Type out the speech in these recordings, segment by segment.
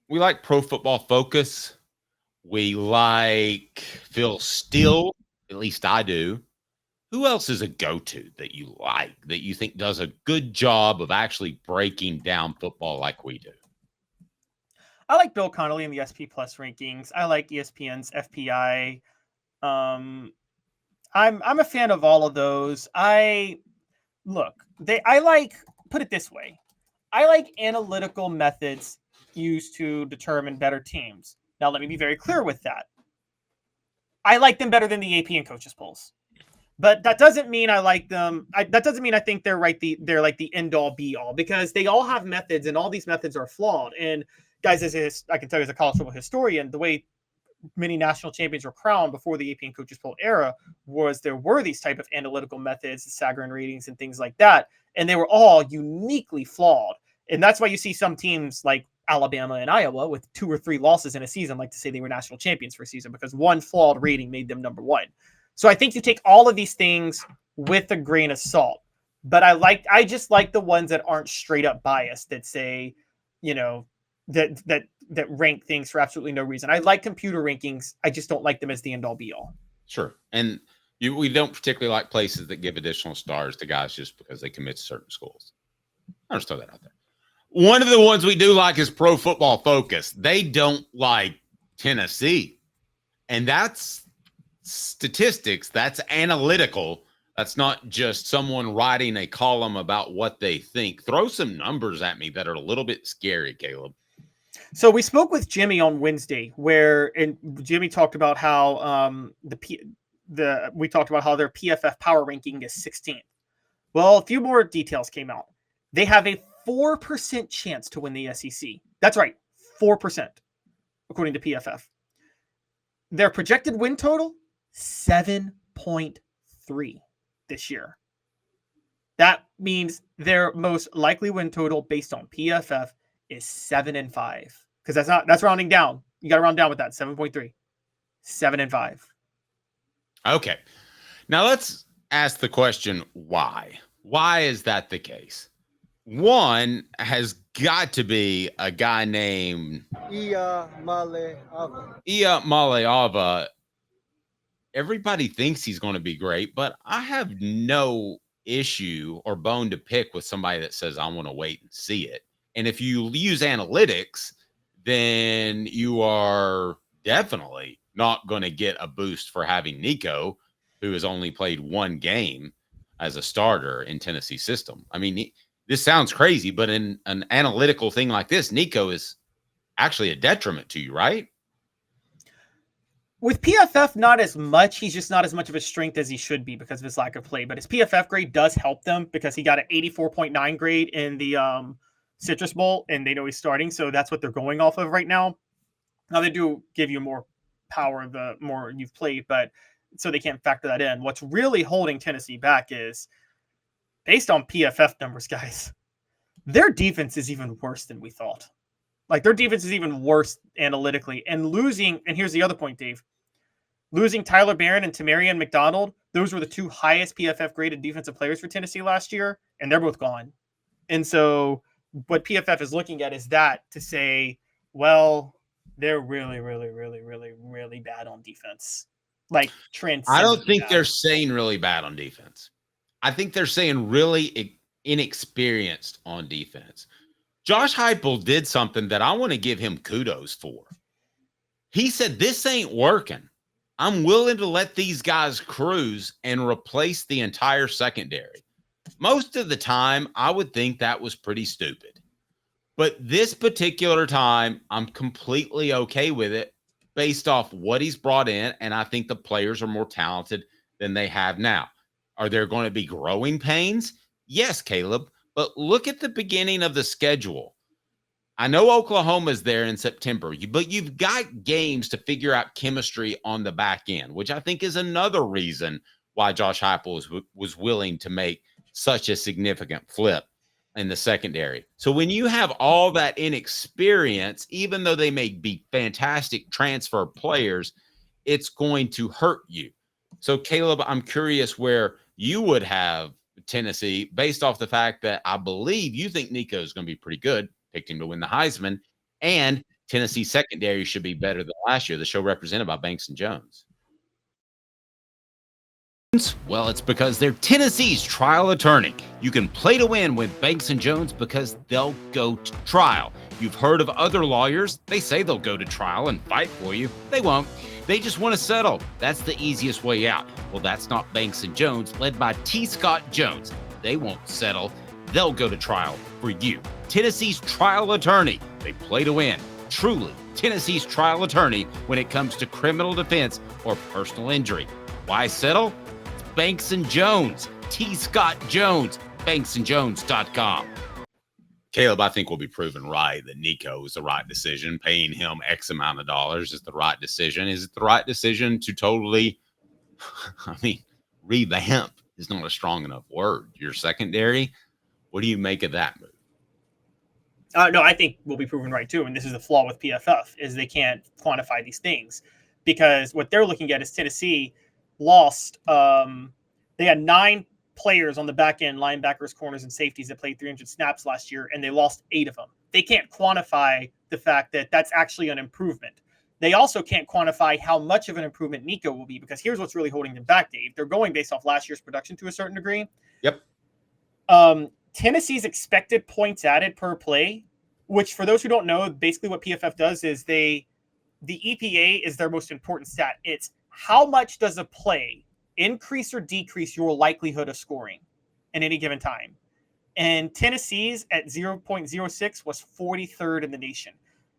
We like Pro Football Focus. We like Phil Steele. At least I do. Who else is a go-to that you like, that you think does a good job of actually breaking down football like we do? I like Bill Connolly in the SP Plus rankings. I like ESPN's FPI. Um, I'm a fan of all of those. I like, put it this way. I like analytical methods used to determine better teams. Now let me be very clear with that. I like them better than the AP and coaches polls. But that doesn't mean I like them. That doesn't mean I think they're right. They're like the end all be all, because they all have methods, and all these methods are flawed. And guys, I can tell you as a college football historian, the way many national champions were crowned before the AP and coaches poll era was there were these type of analytical methods, the Sagarin ratings and things like that, and they were all uniquely flawed. And that's why you see some teams like Alabama and Iowa with 2 or 3 losses in a season like to say they were national champions for a season, because one flawed rating made them number one. So I think you take all of these things with a grain of salt. But I just like the ones that aren't straight up biased, that say, you know, that rank things for absolutely no reason. I like computer rankings. I just don't like them as the end all be all. Sure. And we don't particularly like places that give additional stars to guys just because they commit to certain schools. I'll just throw that out there. One of the ones we do like is Pro Football Focus. They don't like Tennessee. And that's statistics. That's analytical. That's not just someone writing a column about what they think. Throw some numbers at me that are a little bit scary, Caleb. So we spoke with Jimmy on Wednesday, and Jimmy talked about how we talked about how their PFF power ranking is 16th. Well, a few more details came out. They have a 4% chance to win the SEC. That's right, 4%, according to PFF. Their projected win total, 7.3 this year. That means their most likely win total based on PFF is 7-5, because that's rounding down. You got to round down with that. 7.3, 7-5. Okay. Now let's ask the question, why? Why is that the case? One has got to be a guy named Iamaleava. Everybody thinks he's going to be great, but I have no issue or bone to pick with somebody that says, I want to wait and see it. And if you use analytics, then you are definitely not going to get a boost for having Nico, who has only played one game as a starter in Tennessee's system. I mean, this sounds crazy, but in an analytical thing like this, Nico is actually a detriment to you, right? With PFF, not as much. He's just not as much of a strength as he should be because of his lack of play. But his PFF grade does help them because he got an 84.9 grade in the Citrus Bowl, and they know he's starting. So that's what they're going off of right now. Now, they do give you more power the more you've played, but so they can't factor that in. What's really holding Tennessee back is, based on PFF numbers, guys, their defense is even worse than we thought. Like, their defense is even worse analytically. And here's the other point, Dave. Losing Tyler Barron and Tamarian McDonald, those were the 2 highest PFF graded defensive players for Tennessee last year, and they're both gone. And so what PFF is looking at is that to say, well, they're really, really, really, really, really bad on defense. Like, I don't think bad. they're saying really bad on defense. I think they're saying really inexperienced on defense. Josh Heupel did something that I want to give him kudos for. He said, this ain't working. I'm willing to let these guys cruise and replace the entire secondary. Most of the time, I would think that was pretty stupid. But this particular time, I'm completely okay with it based off what he's brought in, and I think the players are more talented than they have now. Are there going to be growing pains? Yes, Caleb. But look at the beginning of the schedule. I know Oklahoma's there in September, but you've got games to figure out chemistry on the back end, which I think is another reason why Josh Heupel was willing to make such a significant flip in the secondary. So when you have all that inexperience, even though they may be fantastic transfer players, it's going to hurt you. So, Caleb, I'm curious where you would have Tennessee based off the fact that I believe you think Nico is going to be pretty good, picked him to win the Heisman, and Tennessee secondary should be better than last year. The show represented by Banks and Jones. Well, it's because they're Tennessee's trial attorney. You can play to win with Banks and Jones because they'll go to trial. You've heard of other lawyers. They say they'll go to trial and fight for you. They won't. They just want to settle. That's the easiest way out. Well, that's not Banks and Jones, led by T. Scott Jones. They won't settle. They'll go to trial for you. Tennessee's trial attorney. They play to win. Truly, Tennessee's trial attorney when it comes to criminal defense or personal injury. Why settle? It's Banks and Jones. T. Scott Jones. BanksandJones.com. Caleb, I think we'll be proven right that Nico is the right decision. Paying him X amount of dollars is the right decision. Is it the right decision to totally, revamp is not a strong enough word. Your secondary, what do you make of that move? No, I think we'll be proven right too. And this is the flaw with PFF is they can't quantify these things because what they're looking at is Tennessee lost. They had 9 players on the back end, linebackers, corners, and safeties that played 300 snaps last year, and they lost 8 of them. They can't quantify the fact that that's actually an improvement. They also can't quantify how much of an improvement Nico will be because here's what's really holding them back, Dave. They're going based off last year's production to a certain degree. Yep. Tennessee's expected points added per play, which for those who don't know, basically what PFF does is the EPA is their most important stat. It's how much does a play increase or decrease your likelihood of scoring in any given time. And Tennessee's at 0.06 was 43rd in the nation.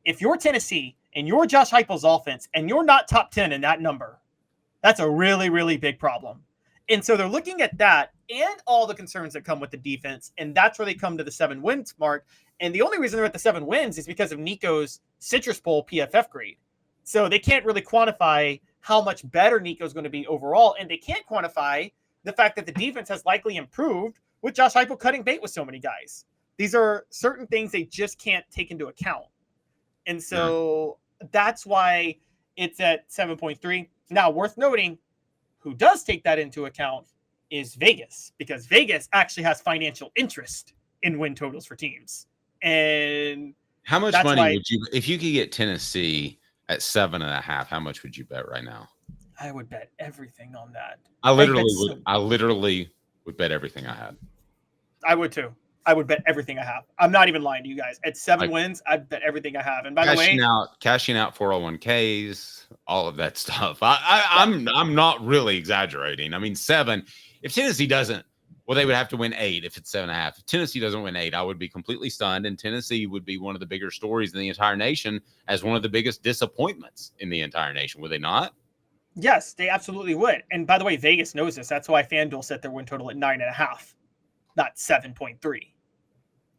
If you're Tennessee and you're Josh Heupel's offense and you're not top 10 in that number, that's a really, really big problem. And so they're looking at that and all the concerns that come with the defense, and that's where they come to the 7 wins mark. And the only reason they're at the 7 wins is because of Nico's Citrus Bowl PFF grade. So they can't really quantify how much better Nico's going to be overall, and they can't quantify the fact that the defense has likely improved with Josh Heupel cutting bait with so many guys. These are certain things they just can't take into account. And so that's why it's at 7.3. Now, worth noting, who does take that into account is Vegas, because Vegas actually has financial interest in win totals for teams. And how much money would you, if you could get Tennessee at 7.5, how much would you bet right now? I would bet everything on that. I literally would bet everything I had. I would too. I would bet everything I have. I'm not even lying to you guys. At 7 wins, I'd bet everything I have. And by the way, cashing out 401ks, all of that stuff. I'm not really exaggerating. I mean, 7. If Tennessee doesn't, well, they would have to win 8 if it's 7.5. If Tennessee doesn't win 8, I would be completely stunned. And Tennessee would be one of the bigger stories in the entire nation as one of the biggest disappointments in the entire nation. Would they not? Yes, they absolutely would. And by the way, Vegas knows this. That's why FanDuel set their win total at 9.5, not 7.3.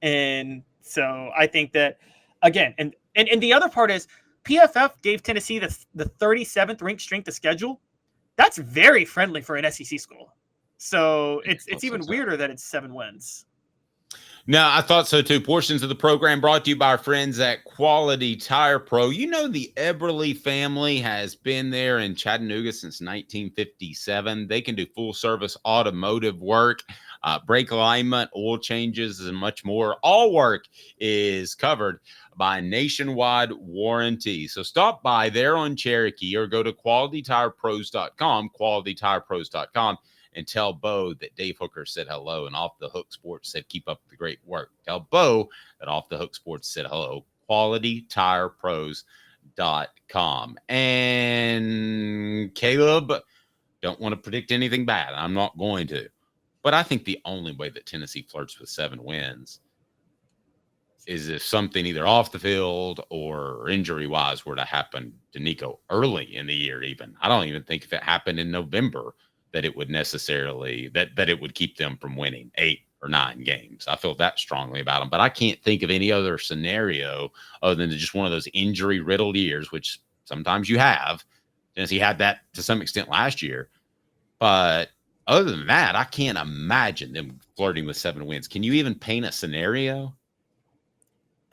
And so I think that, again, and the other part is PFF gave Tennessee the 37th ranked strength of schedule. That's very friendly for an SEC school. So it's even weirder that it's 7 wins. No, I thought so too. Portions of the program brought to you by our friends at Quality Tire Pro. You know, the Eberle family has been there in Chattanooga since 1957. They can do full service automotive work, brake alignment, oil changes, and much more. All work is covered by nationwide warranty. So stop by there on Cherokee or go to qualitytirepros.com, qualitytirepros.com. and tell Bo that Dave Hooker said hello and Off the Hook Sports said keep up the great work. Tell Bo that Off the Hook Sports said hello. QualityTirePros.com. And Caleb, don't want to predict anything bad. I'm not going to. But I think the only way that Tennessee flirts with 7 wins is if something either off the field or injury-wise were to happen to Nico early in the year even. I don't even think if it happened in November that it would necessarily that it would keep them from winning 8 or 9 games. I feel that strongly about them, but I can't think of any other scenario other than just one of those injury-riddled years, which sometimes you have. Tennessee had that to some extent last year, but other than that, I can't imagine them flirting with 7 wins. Can you even paint a scenario?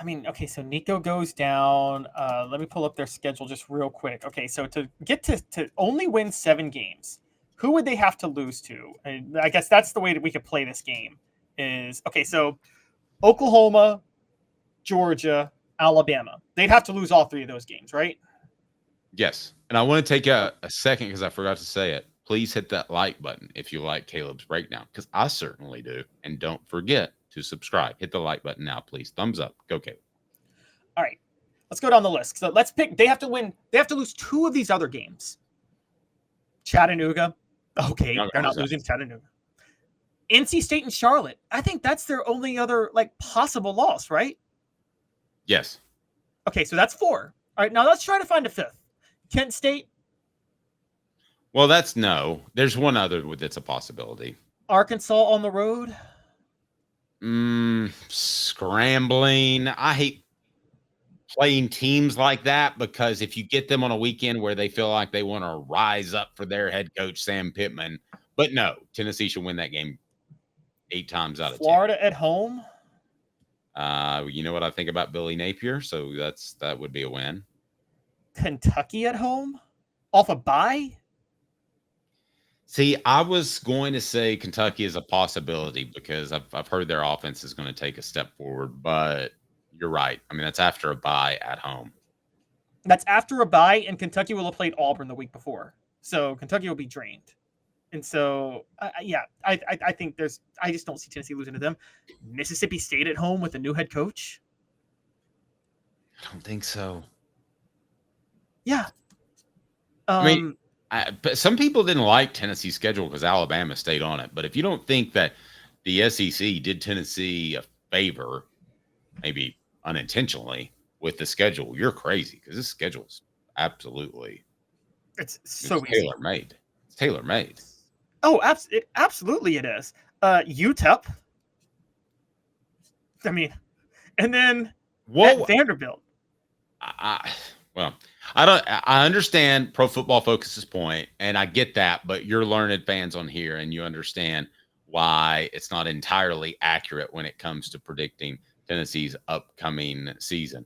I mean, okay, so Nico goes down. Let me pull up their schedule just real quick. Okay, so to get to only win 7 games, who would they have to lose to? And I guess that's the way that we could play this game is, okay, so Oklahoma, Georgia, Alabama. They'd have to lose all 3 of those games, right? Yes. And I want to take a second because I forgot to say it. Please hit that like button if you like Caleb's breakdown, because I certainly do. And don't forget to subscribe. Hit the like button now, please. Thumbs up. Go, Caleb. All right. Let's go down the list. So let's pick. They have to win. They have to lose 2 of these other games. Chattanooga. Okay, they're not losing Chattanooga. NC State and Charlotte. I think that's their only other possible loss, right? Yes. Okay, so that's 4. All right, now let's try to find a 5th. Kent State. Well, that's no. There's one other that's a possibility. Arkansas on the road. Scrambling. I hate playing teams like that because if you get them on a weekend where they feel like they want to rise up for their head coach, Sam Pittman. But no, Tennessee should win that game 8 times out of 10. Florida at home. You know what I think about Billy Napier, so that would be a win. Kentucky at home, off a bye. See, I was going to say Kentucky is a possibility because I've heard their offense is going to take a step forward, but you're right. I mean, that's after a bye at home. That's after a bye, and Kentucky will have played Auburn the week before, so Kentucky will be drained. And so, I think I just don't see Tennessee losing to them. Mississippi State at home with a new head coach. I don't think so. Yeah. I mean, but some people didn't like Tennessee's schedule because Alabama stayed on it. But if you don't think that the SEC did Tennessee a favor, maybe unintentionally, with the schedule, you're crazy because this schedule is absolutely it's tailor-made. It's tailor-made. Oh, absolutely it is. UTEP. I mean, and then at Vanderbilt. I understand Pro Football Focus's point, and I get that, but you're learned fans on here, and you understand why it's not entirely accurate when it comes to predicting Tennessee's upcoming season.